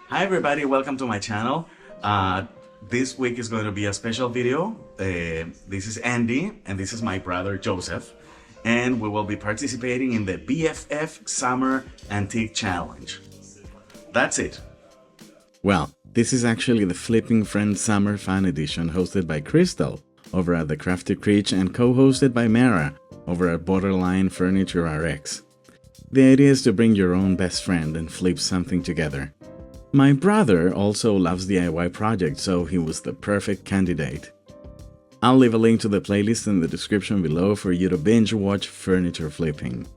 Hi everybody, welcome to my channel. This week is going to be a special video. This is Andy and this is my brother Joseph, and we will be participating in the BFF Summer Antique Challenge. That's it. Well, this is actually the Flipping Friends Summer Fan Edition hosted by Crystal over at the Crafty Creech and co-hosted by Mara over at Borderline Furniture RX. The idea is to bring your own best friend and flip something together. My brother also loves DIY projects, so he was the perfect candidate. I'll leave a link to the playlist in the description below for you to binge watch furniture flipping.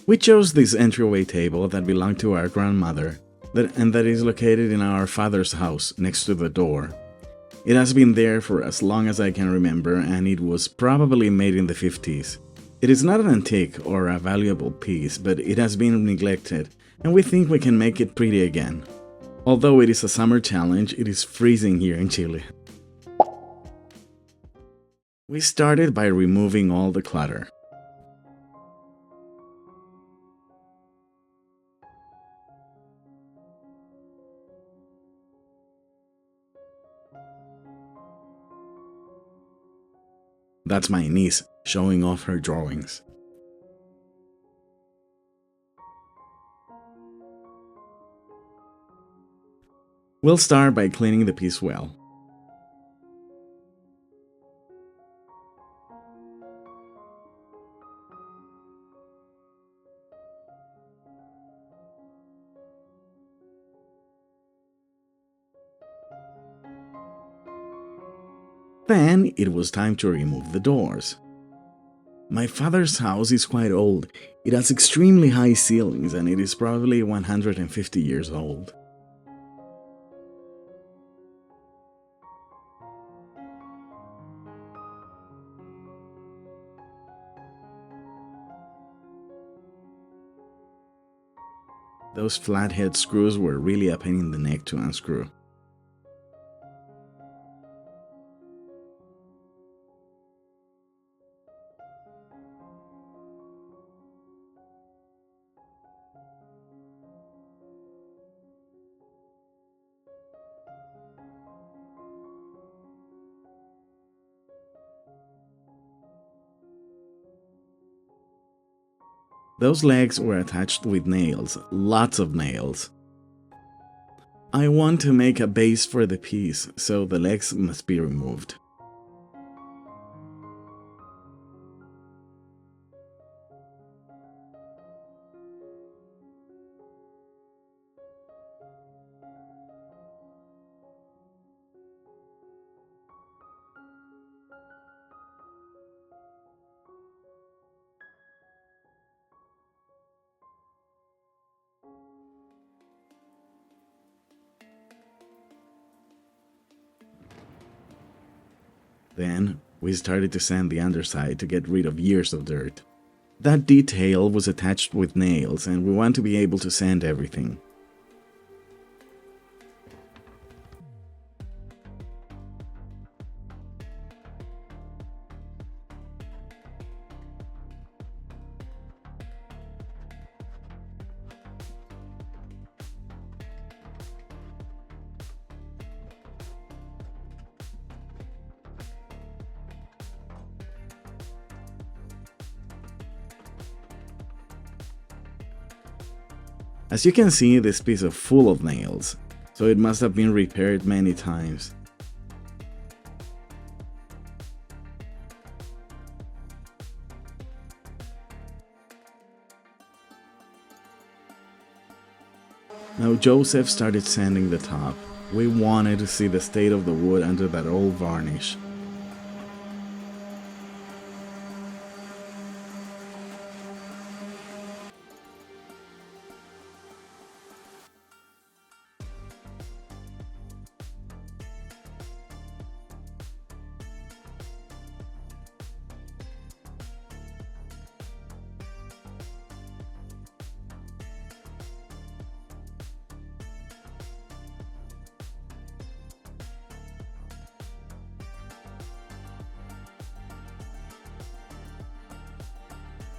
We chose this entryway table that belonged to our grandmother, and that is located in our father's house next to the door. It has been there for as long as I can remember, and it was probably made in the 50s. It is not an antique or a valuable piece, but it has been neglected, and we think we can make it pretty again. Although it is a summer challenge, it is freezing here in Chile. We started by removing all the clutter. That's my niece showing off her drawings. We'll start by cleaning the piece well. Then it was time to remove the doors. My father's house is quite old. It has extremely high ceilings and it is probably 150 years old. Those flathead screws were really a pain in the neck to unscrew. Those legs were attached with nails, lots of nails. I want to make a base for the piece, so the legs must be removed. Then, we started to sand the underside to get rid of years of dirt. That detail was attached with nails, and we want to be able to sand everything. As you can see, this piece is full of nails, so it must have been repaired many times. Now Joseph started sanding the top. We wanted to see the state of the wood under that old varnish.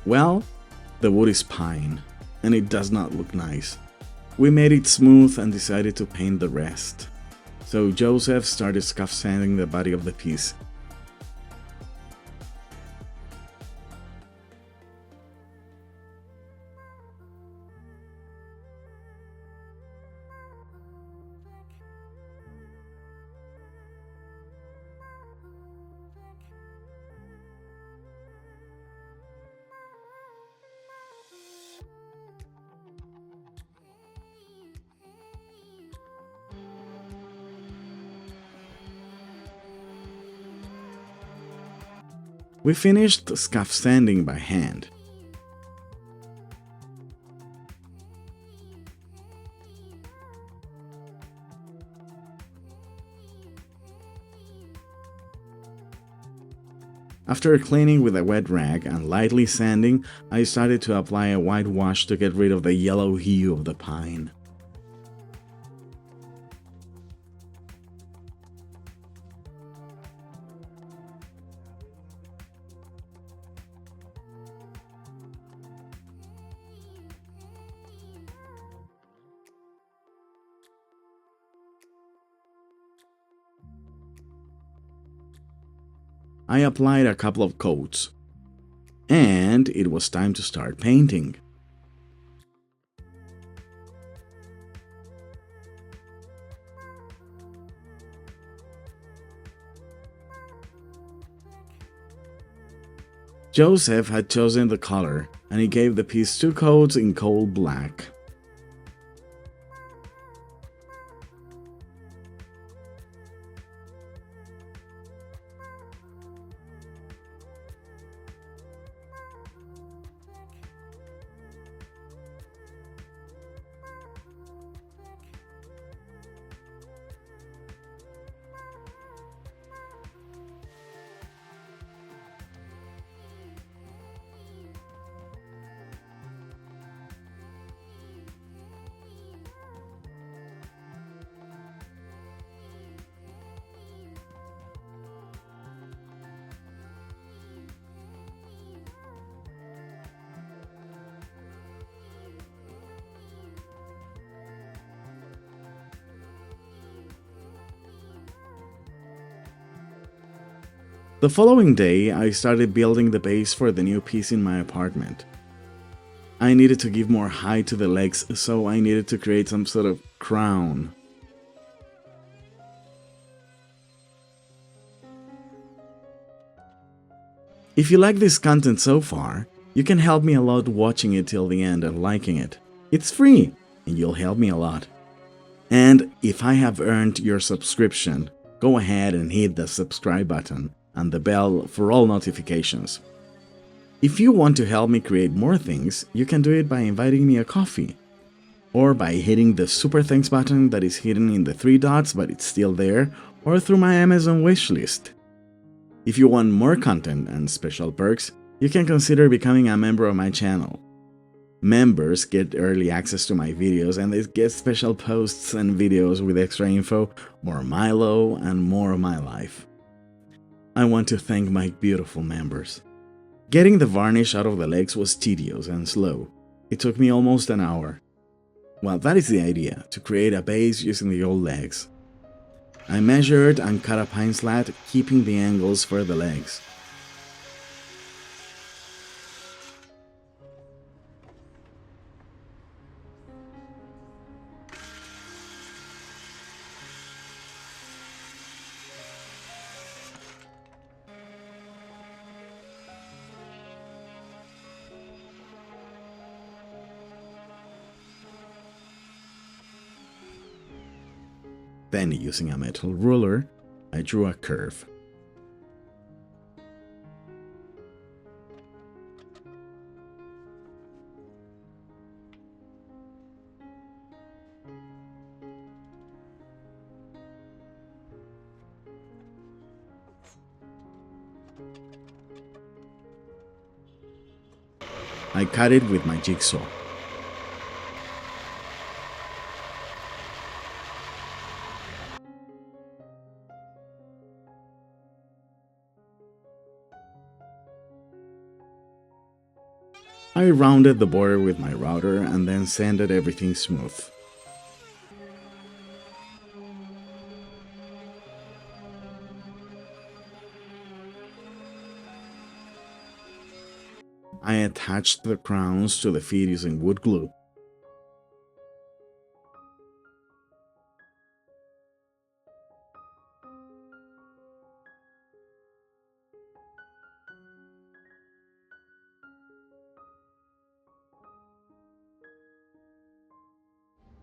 Well, the wood is pine, and it does not look nice. We made it smooth and decided to paint the rest. So Joseph started scuff sanding the body of the piece. We finished scuff sanding by hand. After cleaning with a wet rag and lightly sanding, I started to apply a white wash to get rid of the yellow hue of the pine. I applied a couple of coats, and it was time to start painting. Joseph had chosen the color, and he gave the piece 2 coats in coal black. The following day, I started building the base for the new piece in my apartment. I needed to give more height to the legs, so I needed to create some sort of crown. If you like this content so far, you can help me a lot watching it till the end and liking it. It's free, and you'll help me a lot. And if I have earned your subscription, go ahead and hit the subscribe button and the bell for all notifications. If you want to help me create more things, you can do it by inviting me a coffee, or by hitting the super thanks button that is hidden in the 3 dots but it's still there, or through my Amazon wishlist. If you want more content and special perks, you can consider becoming a member of my channel. Members get early access to my videos and they get special posts and videos with extra info, more Milo, and more of my life. I want to thank my beautiful members. Getting the varnish out of the legs was tedious and slow. It took me almost an hour. Well, that is the idea, to create a base using the old legs. I measured and cut a pine slat, keeping the angles for the legs. Then, using a metal ruler, I drew a curve. I cut it with my jigsaw. I rounded the border with my router and then sanded everything smooth. I attached the crowns to the feet using wood glue.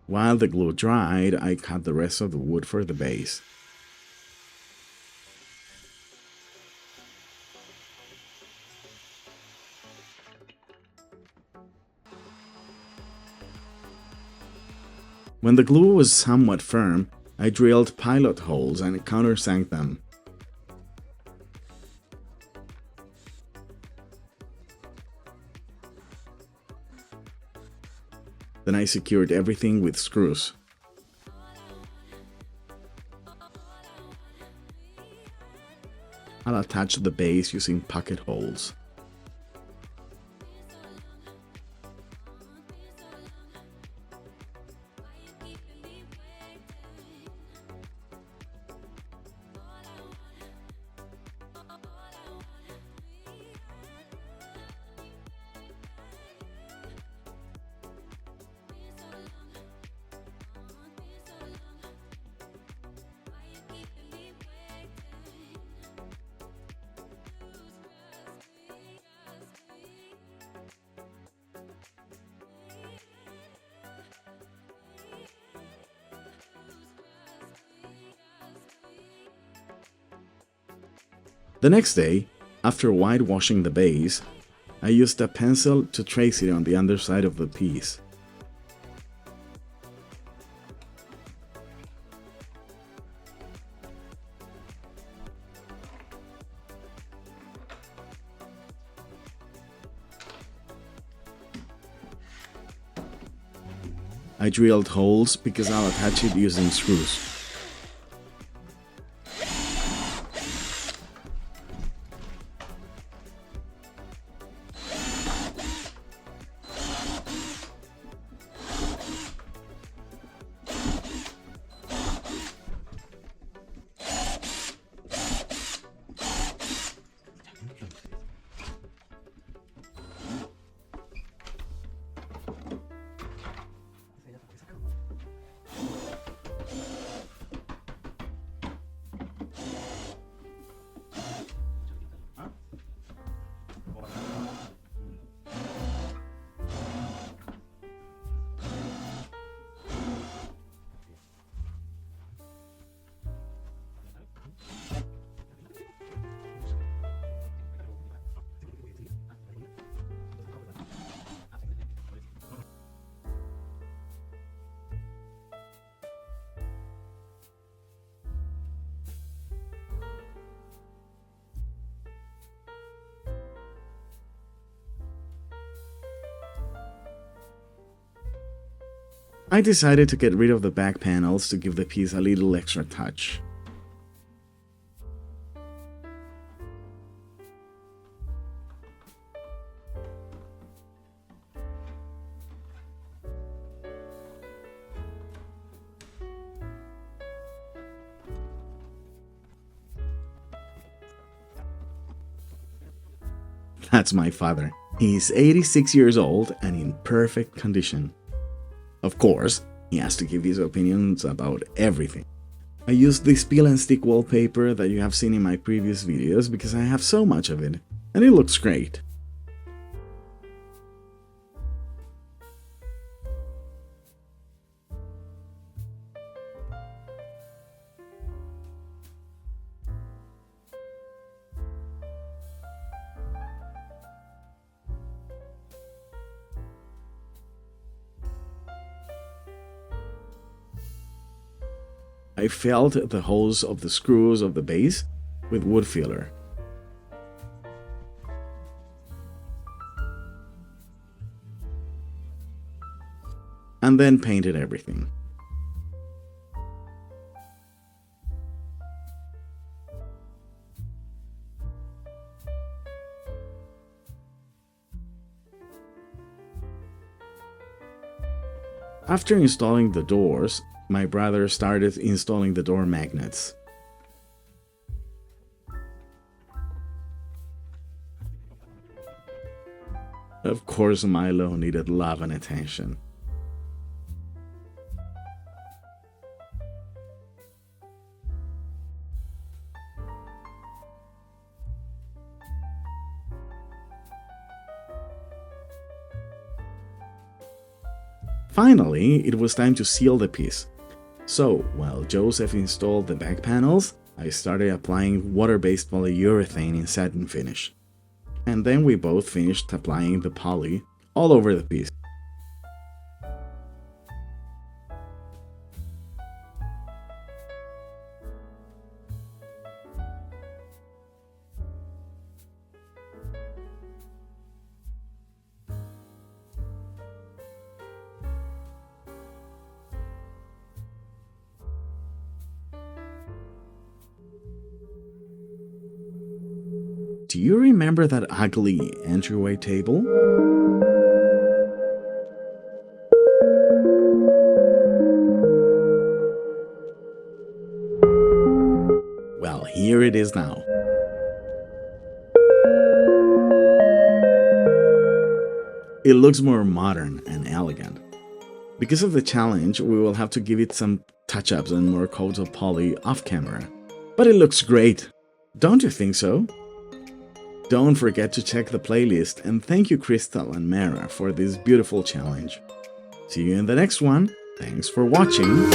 While the glue dried, I cut the rest of the wood for the base. When the glue was somewhat firm, I drilled pilot holes and countersank them. Then I secured everything with screws. I'll attach the base using pocket holes. The next day, after whitewashing the base, I used a pencil to trace it on the underside of the piece. I drilled holes because I'll attach it using screws. I decided to get rid of the back panels to give the piece a little extra touch. That's my father. He's 86 years old and in perfect condition. Of course, he has to give his opinions about everything. I used this peel and stick wallpaper that you have seen in my previous videos because I have so much of it, and it looks great. I filled the holes of the screws of the base with wood filler. And then painted everything. After installing the doors, my brother started installing the door magnets. Of course, Milo needed love and attention. Finally, it was time to seal the piece. So, while Joseph installed the back panels, I started applying water-based polyurethane in satin finish. And then we both finished applying the poly all over the piece. Do you remember that ugly entryway table? Well, here it is now. It looks more modern and elegant. Because of the challenge, we will have to give it some touch-ups and more coats of poly off camera. But it looks great! Don't you think so? Don't forget to check the playlist, and thank you Crystal and Mara for this beautiful challenge. See you in the next one. Thanks for watching.